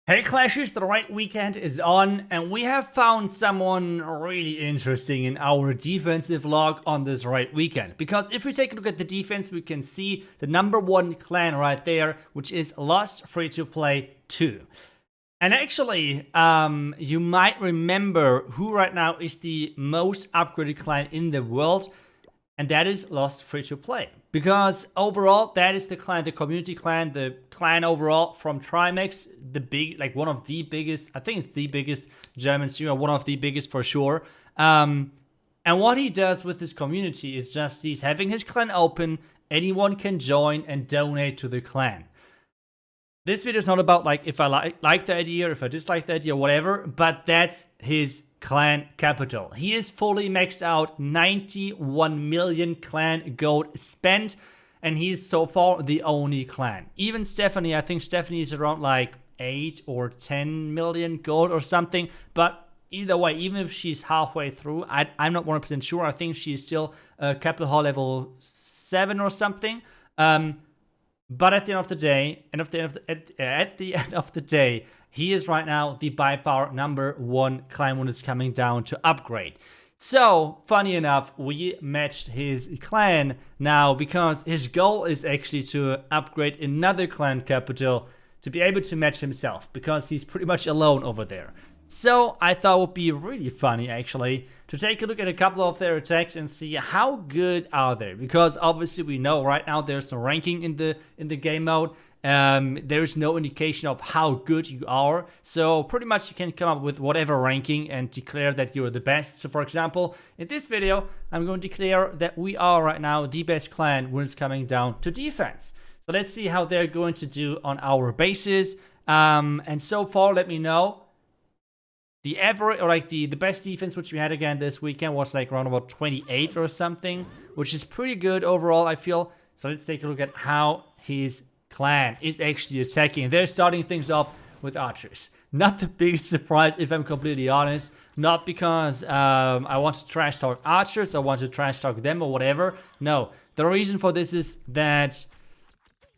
Hey Clashers, the right weekend is on, and we have found someone really interesting in our defensive log on this right weekend. Because if we take a look at the defense, we can see the #1 clan right there, which is Lost Free to Play 2. And actually, you might remember who right now is the most upgraded clan in the world, and that is Lost Free to Play. Because overall, that is the clan, the community clan, the clan overall from Trymacs, one of the biggest, I think it's the biggest German streamer, one of the biggest for sure. And what he does with this community is just he's having his clan open, anyone can join and donate to the clan. This video is not about like if I like the idea, or if I dislike the idea, or whatever, but that's his clan capital. He is fully maxed out, 91 million clan gold spent, and he's so far the only clan. Even Stephanie, I think Stephanie is around like 8 or 10 million gold or something, but either way, even if she's halfway through, I'm not 100% sure. I think she's still capital hall level 7 or something. But at the end of the day, at the end of the day, he is right now the by far #1 clan when it's coming down to upgrade. So, funny enough, we matched his clan now because his goal is actually to upgrade another clan capital to be able to match himself, because he's pretty much alone over there. So, I thought it would be really funny actually to take a look at a couple of their attacks and see how good are they, because obviously we know right now there's no ranking in the game mode. There's no indication of how good you are, so pretty much you can come up with whatever ranking and declare that you're the best. So for example, in this video I'm going to declare that we are right now the best clan when it's coming down to defense. So let's see how they're going to do on our bases, and so far let me know. The average, or like the best defense which we had again this weekend was like around about 28 or something, which is pretty good overall, I feel. So let's take a look at how his clan is actually attacking. They're starting things off with archers. Not the biggest surprise, if I'm completely honest. Not because I want to trash talk archers, I want to trash talk them or whatever. No, the reason for this is that,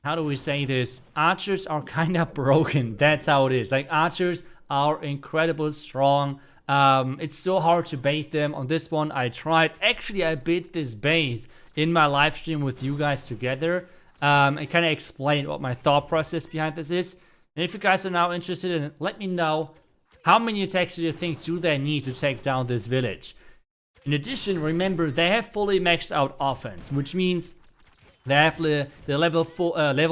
how do we say this? Archers are kind of broken. That's how it is. Like, archers are incredibly strong. It's so hard to bait them. On this one, I tried. Actually, I bait this base in my live stream with you guys together. And kind of explain what my thought process behind this is. And if you guys are now interested in it, let me know how many attacks do you think do they need to take down this village. In addition, remember, they have fully maxed out offense, which means they have the level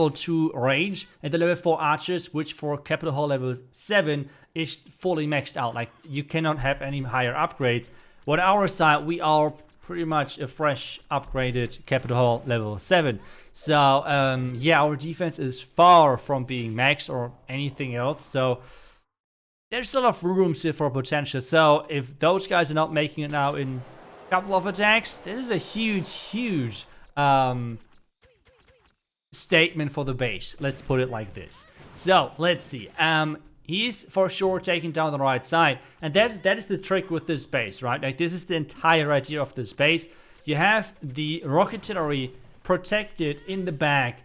2 range and the level 4 archers, which for capital hall level 7 is fully maxed out. Like, you cannot have any higher upgrades. On our side, we are pretty much a fresh upgraded capital hall level 7. So yeah, our defense is far from being maxed or anything else. So there's a lot of room still for potential. So if those guys are not making it now in a couple of attacks, this is a huge statement for the base. Let's put it like this. So let's see. He's for sure taking down the right side, and that is the trick with this base, right? Like, this is the entire idea of this base. You have the rocketry protected in the back,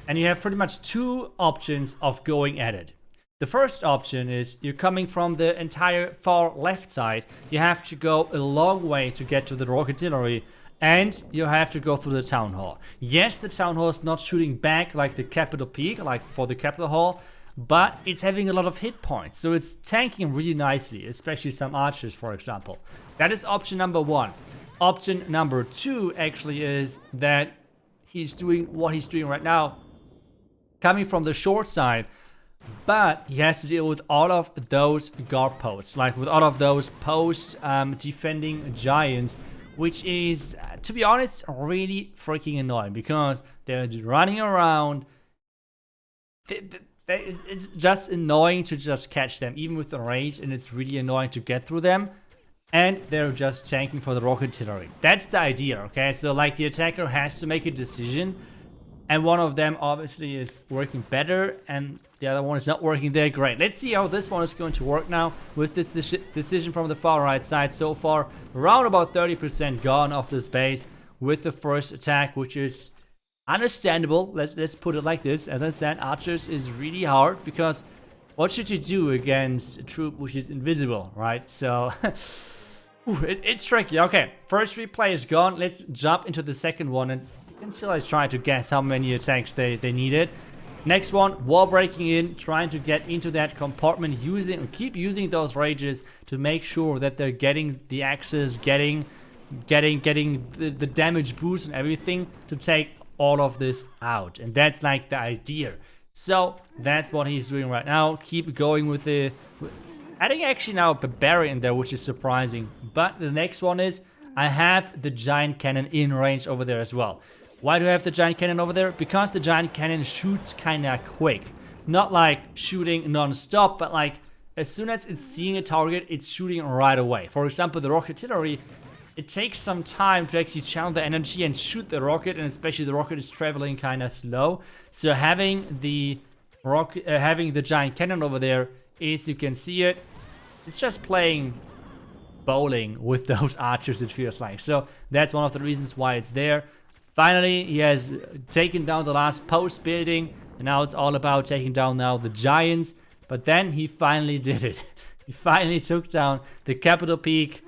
and you have pretty much 2 options of going at it. The first option is you're coming from the entire far left side. You have to go a long way to get to the rocketry, and you have to go through the town hall. Yes, the town hall is not shooting back like the capital peak, like for the capital hall, but it's having a lot of hit points, so it's tanking really nicely, especially some archers, for example. That is option #1. Option #2 actually is that he's doing what he's doing right now, coming from the short side, but he has to deal with all of those guard posts, like with all of those post defending giants, which is, to be honest, really freaking annoying, because they're running around. It's just annoying to just catch them, even with the range, and it's really annoying to get through them. And they're just tanking for the rocketry. That's the idea, okay? So, like, the attacker has to make a decision, and one of them obviously is working better, and the other one is not working there great. Let's see how this one is going to work now with this decision from the far right side. So far, around about 30% gone off this base with the first attack, which is understandable. Let's put it like this. As I said, archers is really hard because what should you do against a troop which is invisible, right? So it's tricky. Okay, first replay is gone. Let's jump into the second one, and you can still try to guess how many attacks they needed. Next one, wall breaking in, trying to get into that compartment, keep using those rages to make sure that they're getting the access, getting the damage boost and everything to take all of this out. And that's like the idea. So that's what he's doing right now. Keep going with the... adding actually now a Babarian there, which is surprising. But the next one is, I have the giant cannon in range over there as well. Why do I have the giant cannon over there? Because the giant cannon shoots kinda quick. Not like shooting non-stop, but like as soon as it's seeing a target, it's shooting right away. For example, the rocket artillery, it takes some time to actually channel the energy and shoot the rocket, and especially the rocket is traveling kinda slow. So having the giant cannon over there is, you can see it, it's just playing bowling with those archers, it feels like. So that's one of the reasons why it's there. Finally, he has taken down the last post building, and now it's all about taking down now the giants. But then he finally did it. He finally took down the capital peak.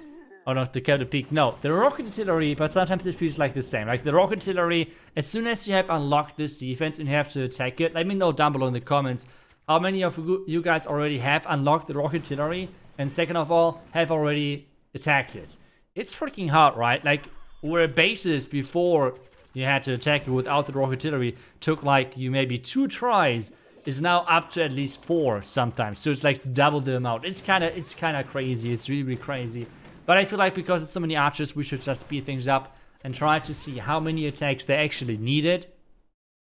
Oh, not the capital peak, no, the rocket artillery, but sometimes it feels like the same. Like the rocket artillery, as soon as you have unlocked this defense and you have to attack it, let me know down below in the comments how many of you guys already have unlocked the rocket artillery, and second of all, have already attacked it. It's freaking hard, right? Like, where bases before you had to attack it without the rocket artillery took like you maybe 2 tries, is now up to at least 4 sometimes. So it's like double the amount. It's kind of crazy. It's really, really crazy. But I feel like because it's so many archers, we should just speed things up and try to see how many attacks they actually needed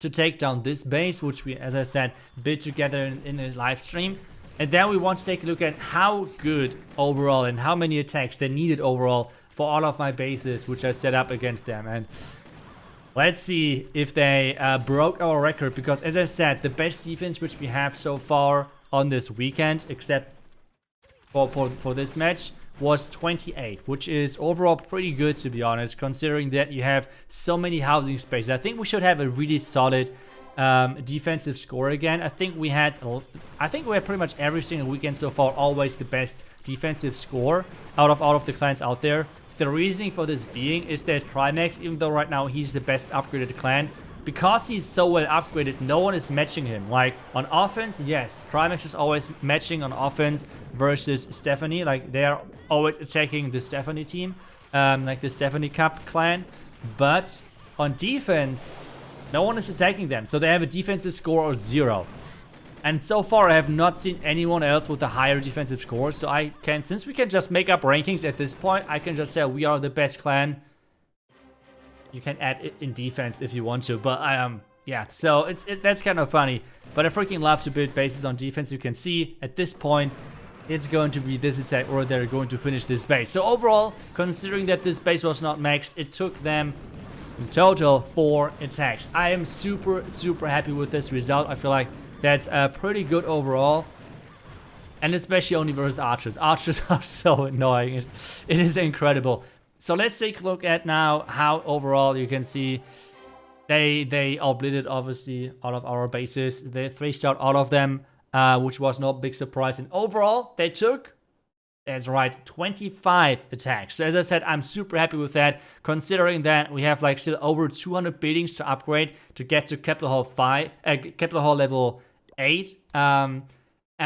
to take down this base, which we, as I said, built together in the live stream. And then we want to take a look at how good overall and how many attacks they needed overall for all of my bases, which I set up against them. And let's see if they broke our record, because as I said, the best defense which we have so far on this weekend, except for this match, was 28, which is overall pretty good, to be honest, considering that you have so many housing spaces. I think we should have a really solid defensive score again. I think we had pretty much every single weekend so far always the best defensive score out of all of the clans out there. The reasoning for this being is that Trymacs, even though right now he's the best upgraded clan, because he's so well upgraded, no one is matching him. Like, on offense, yes, Trymacs is always matching on offense versus Stephanie. Like, they are always attacking the Stephanie team, like the Stephanie Cup clan. But on defense, no one is attacking them. So they have a defensive score of 0. And so far, I have not seen anyone else with a higher defensive score. So I can, since we can just make up rankings at this point, I can just say we are the best clan. You can add it in defense if you want to, but yeah, so that's kind of funny. But I freaking love to build bases on defense. You can see at this point, it's going to be this attack, or they're going to finish this base. So overall, considering that this base was not maxed, it took them in total 4 attacks. I am super, super happy with this result. I feel like that's pretty good overall. And especially only versus archers. Archers are so annoying. It is incredible. So let's take a look at now how overall you can see they obliterated obviously all of our bases. They 3-starred all of them, which was no big surprise. And overall, they took, that's right, 25 attacks. So as I said, I'm super happy with that, considering that we have like still over 200 buildings to upgrade to get to Capital Hall 5, Capital Hall level 8. And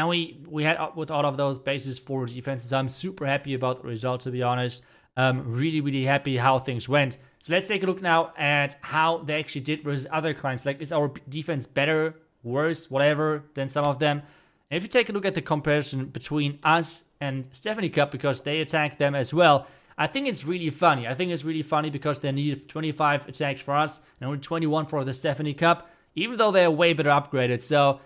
we had with all of those bases 4 defenses. I'm super happy about the result, to be honest. Really, really happy how things went. So let's take a look now at how they actually did versus other clans. Like, is our defense better, worse, whatever, than some of them? And if you take a look at the comparison between us and Stephanie Cup, because they attacked them as well, I think it's really funny. I think it's really funny because they needed 25 attacks for us and only 21 for the Stephanie Cup, even though they're way better upgraded. So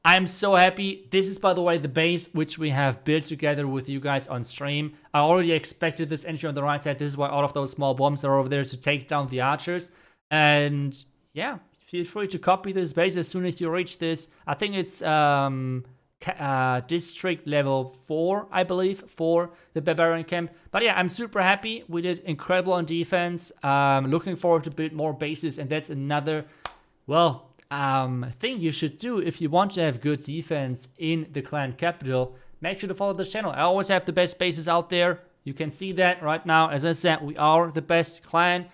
I'm so happy. This is, by the way, the base which we have built together with you guys on stream. I already expected this entry on the right side. This is why all of those small bombs are over there to take down the archers. And yeah, feel free to copy this base as soon as you reach this. I think it's district level 4, I believe, for the Babarian Camp. But yeah, I'm super happy. We did incredible on defense. Looking forward to build more bases. And that's another, well, thing you should do if you want to have good defense in the clan capital. Make sure to follow this channel. I always have the best bases out there. You can see that right now. As I said, we are the best clan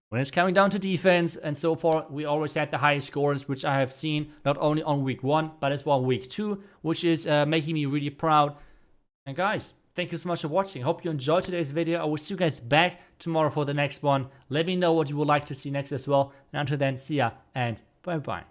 when it's coming down to defense, and so far we always had the highest scores, which I have seen not only on week 1 but as well week 2, which is making me really proud. And guys, thank you so much for watching. Hope you enjoyed today's video. I will see you guys back tomorrow for the next one. Let me know what you would like to see next as well. And until then, see ya and bye bye.